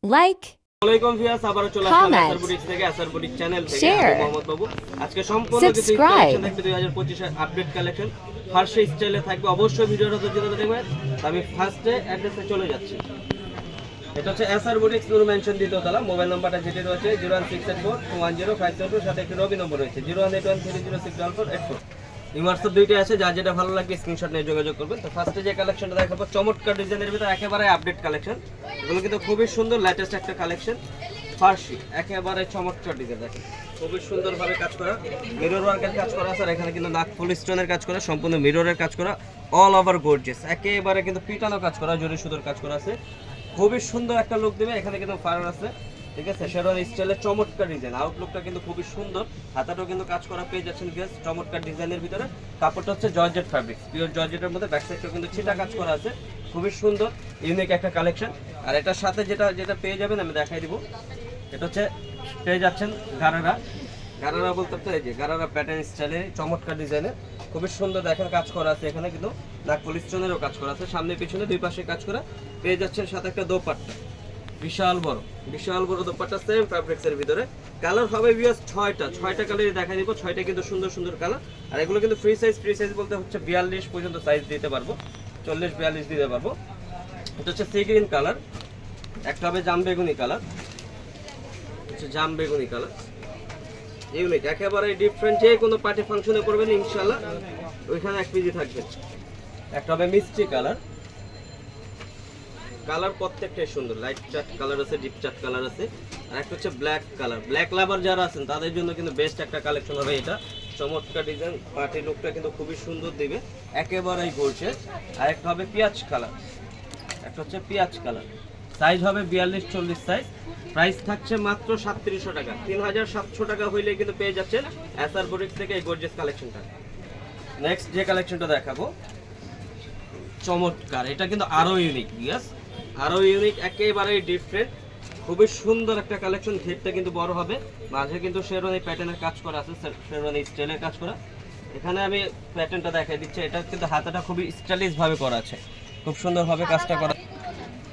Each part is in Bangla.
like, ওয়ালাইকুম ভিউয়ার্স, আবারো চলে আসলাম comment, আসার বুটিক থেকে, আসার বুটিক চ্যানেল থেকে। share, আমি মোহাম্মদ বাবু। আজকে সম্পূর্ণ কিছু subscribe. কালেকশন থাকবে 2025 এর আপডেট কালেকশন, ফার্স্ট স্টাইলে থাকবে। অবশ্যই ভিডিওটা ধৈর্য দেখবেন। আমি ফার্স্টে অ্যাড্রেসে চলে যাচ্ছি। এটা হচ্ছে এসআর বুটিক নূর মেনশন দ্বিতীয়তলা। মোবাইল নাম্বারটা যেটা রয়েছে 01684210572, সাথে একটি রবি নম্বর রয়েছে 01813064484। হোয়াটসঅ্যাপ দুইটা আছে, যা যেটা ভালো লাগে স্ক্রিনশট নিয়ে যোগাযোগ করবেন। তো ফার্স্টে যে কালেকশনটা দেখাবো চমৎকার ডিজাইনের ভিতরে একেবারে আপডেট কালেকশন। এগুলো কিন্তু খুবই সুন্দর, লেটেস্ট একটা কালেকশন। ফার্সি একেবারে চমৎকার ডিজাইন, দেখেন খুবই সুন্দরভাবে কাজ করা, মিরর ওয়ার্কের কাজ করা আছে। আর এখানে কিন্তু নাক ফুল স্টোনের কাজ করা, সম্পূর্ণ মিররের কাজ করা, অল ওভার গর্জিয়াস, একেবারে কিন্তু পিটানো কাজ করা, জরি সুতোর কাজ করা আছে। খুবই সুন্দর একটা লুক দেবে। এখানে কিন্তু ফায়ার আছে, ঠিক আছে, শেরওয়ানি স্টাইলের চমৎকার ডিজাইন। আউটলুকটা কিন্তু খুবই সুন্দর, হাতাটাও কিন্তু কাজ করা পেয়ে যাচ্ছেন গ্যাস, চমৎকার ডিজাইনের ভিতরে। কাপড়টা হচ্ছে জর্জেট ফ্যাব্রিক, পিওর জর্জেটের মধ্যে। ব্যাক সাইডটাও কিন্তু ছিটা কাজ করা আছে, খুবই সুন্দর ইউনিক একটা কালেকশন। আর এটার সাথে যেটা যেটা পেয়ে যাবেন আমি দেখাই দিব। এটা হচ্ছে পেয়ে যাচ্ছেন গারারা। গারারা বলতে তো এই যে গারারা প্যাটার্ন স্টাইলে চমৎকার ডিজাইনে, খুবই সুন্দর দেখেন কাজ করা আছে। এখানে কিন্তু নাক পলিশ স্টোনেরও কাজ করা আছে, সামনে পিছনে দুই পাশে কাজ করা পেয়ে যাচ্ছেন। সাথে একটা দোপাট্টা, বিশাল বড় দোপাট্টা, সেম ফ্যাব্রিক্সের ভিতরে। কালার হবে ভিউয়ার্স ছয়টা কালারই দেখা দিব। ছয়টা কিন্তু সুন্দর সুন্দর কালার। আর এগুলো কিন্তু ফ্রি সাইজ বলতে হচ্ছে 42 পর্যন্ত সাইজ দিতে পারবো, 40-42 দিতে পারবো। এটা হচ্ছে সি গ্রিন কালার, একটা হবে জাম বেগুনি কালার, জাম বেগুনি কালার, ইউনিক একেবারে ডিফারেন্ট। যে কোনো পার্টি ফাংশনে করবেন ইনশাআল্লাহ ওইখানে এক পিজি থাকবে। একটা হবে মিষ্টি কালার, কালার প্রত্যেকটাই সুন্দর, লাইট চাট কালার আছে, ডিপ চাট কালার আছে। আর একটা হচ্ছে ব্ল্যাক কালার। ব্ল্যাক লাভার যারা আছেন তাদের জন্য কিন্তু বেস্ট একটা কালেকশন হবে এটা। চমৎকার ডিজাইন, পার্টি লুকটা কিন্তু খুবই সুন্দর দিবে, একেবারেই গর্জিয়াস। আর একটা হবে পেঁয়াজ কালার, একটা হচ্ছে পেঁয়াজ কালার, সাইজ হবে 42-40 সাইজ। প্রাইস থাকছে মাত্র 3700 টাকা। 3700 টাকা হইলে কিন্তু পেয়ে যাচ্ছেন এসআর বুটিক্স থেকে এই গর্জিয়াস কালেকশনটা। নেক্সট যে কালেকশনটা দেখাবো চমৎকার, এটা কিন্তু আরো ইউনিক, ইয়েস আরো ইউনিক, একেবারেই ডিফারেন্ট, খুবই সুন্দর একটা কালেকশন। ঘেরটা কিন্তু বড় হবে, মাঝে কিন্তু শেরওয়ানি প্যাটার্নের কাজ করা আছে, শেরওয়ানি স্টাইলের কাজ করা। এখানে আমি প্যাটার্নটা দেখাই দিচ্ছি। এটা কিন্তু হাতাটা খুবই স্টাইলিশ ভাবে করা আছে, খুব সুন্দরভাবে কাজটা করা।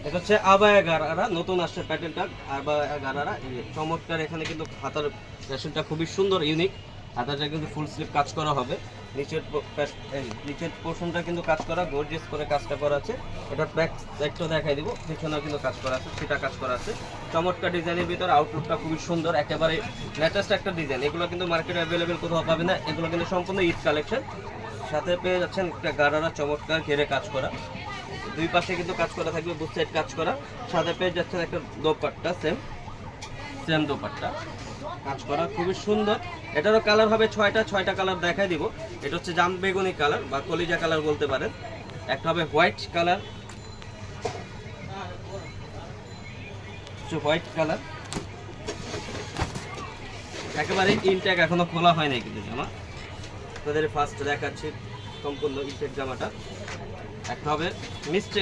এটা হচ্ছে আবায়া গারারা, নতুন আসছে প্যাটার্নটা আবায়া গারারা, এই যে চমৎকার। এখানে কিন্তু হাতার ফ্যাশনটা খুবই সুন্দর, ইউনিক। হাতাটা কিন্তু ফুল স্লিভ কাজ করা হবে, নিচের পোর্শনটা কিন্তু কাজ করা, গর্জিয়াস করে কাজটা করা আছে। এটা ব্যাক সাইডটা দেখাই দিব, পিছনেও কিন্তু কাজ করা আছে, সেটা কাজ করা আছে। চমৎকার ডিজাইনের ভিতর, আউটলুকটা খুবই সুন্দর, একেবারে লেটেস্ট একটা ডিজাইন। এগুলো কিন্তু মার্কেটে অ্যাভেলেবেল কোথাও পাবে না, এগুলো কিন্তু সম্পূর্ণ ঈদ কালেকশন। সাথে পেয়ে যাচ্ছেন একটা গারারা চমৎকার ঘেরে কাজ করা, দুই পাশে কিন্তু কাজ করা থাকবে, বুথ সাইড কাজ করা। সাথে পেয়ে যাচ্ছেন একটা দোপাট্টা, সেম দোপাট্টা কাজ করা, খুবই সুন্দর। এটারও কালার হবে ছয়টা কালার দেখাই দিব। এটা হচ্ছে জাম বেগুনি কালার বা কলিজা কালার বলতে পারেন। একটা হবে হোয়াইট কালার, একেবারে ইনটেক, এখনো খোলা হয় নাই কিন্তু জামা, তাদের ফার্স্ট দেখাচ্ছি সম্পূর্ণ ইনটেক জামাটা। একটা হবে মিষ্টি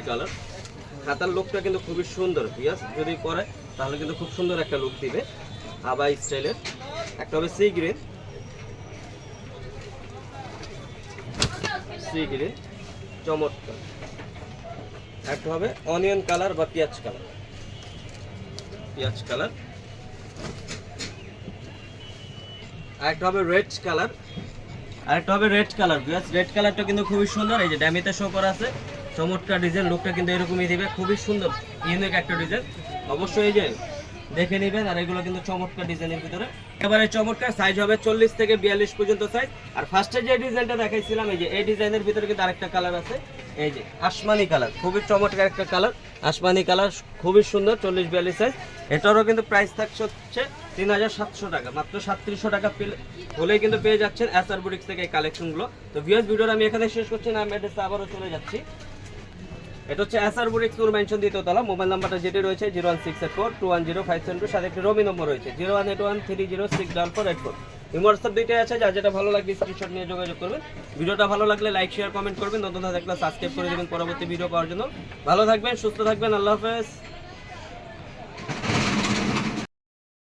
কালার, হাতার লুকটা কিন্তু খুবই সুন্দর, পিয়াস যদি পরে তাহলে কিন্তু খুব সুন্দর একটা লুক দিবে আবাই স্টাইলের। একটা হবে সি গ্রিন, চমৎকার। একটা হবে অনিয়ন কালার বা পেঁয়াজ কালার। আরেকটা হবে রেড কালার, রেড কালারটা কিন্তু খুবই সুন্দর। এই যে ড্যামিতে শো করা আছে, চমৎকার ডিজাইন, লুকটা কিন্তু এরকমই দিবে, খুবই সুন্দর ইউনিক একটা ডিজাইন। অবশ্যই এই যে দেখে নেবেন। আর এগুলো কিন্তু চমৎকার ডিজাইনের ভিতরে, একেবারে চমৎকার। সাইজ হবে 40-42 পর্যন্ত সাইজ। আর ফার্স্টে যে ডিজাইনটা দেখাইছিলাম, এই যে এই ডিজাইনের ভিতরে কিন্তু আরেকটা কালার আছে, এই যে আসমানি কালার, খুবই চমৎকার একটা কালার, আসমানি কালার, খুবই সুন্দর, 40-42 সাইজ। এটারও কিন্তু প্রাইস থাকছে হচ্ছে 3700 টাকা। মাত্র 3700 টাকা হলেই কিন্তু পেয়ে যাচ্ছেন এসআর বুটিক্স থেকে এই কালেকশনগুলো। তো ভিউয়ার্স, ভিডিওটা আমি এখানে শেষ করছি না, আমি অ্যাড্রেসে আবারও চলে যাচ্ছি। এটা হচ্ছে এসআর বুটিক্স নূর মেনশন দ্বিতীয়তলা। মোবাইল নাম্বারটা যেটি রয়েছে 01684210572, সাথে একটি রবি নম্বর রয়েছে 01813064484। হোয়াটসঅ্যাপ দুইটাই আছে, যা যেটা ভালো লাগবে স্ক্রিনশট নিয়ে যোগাযোগ করবেন। ভিডিওটা ভালো লাগলে লাইক শেয়ার কমেন্ট করবেন, নতুন থাকলে সাবস্ক্রাইব করে দেবেন পরবর্তী ভিডিও পাওয়ার জন্য। ভালো থাকবেন, সুস্থ থাকবেন, আল্লাহ হাফেজ।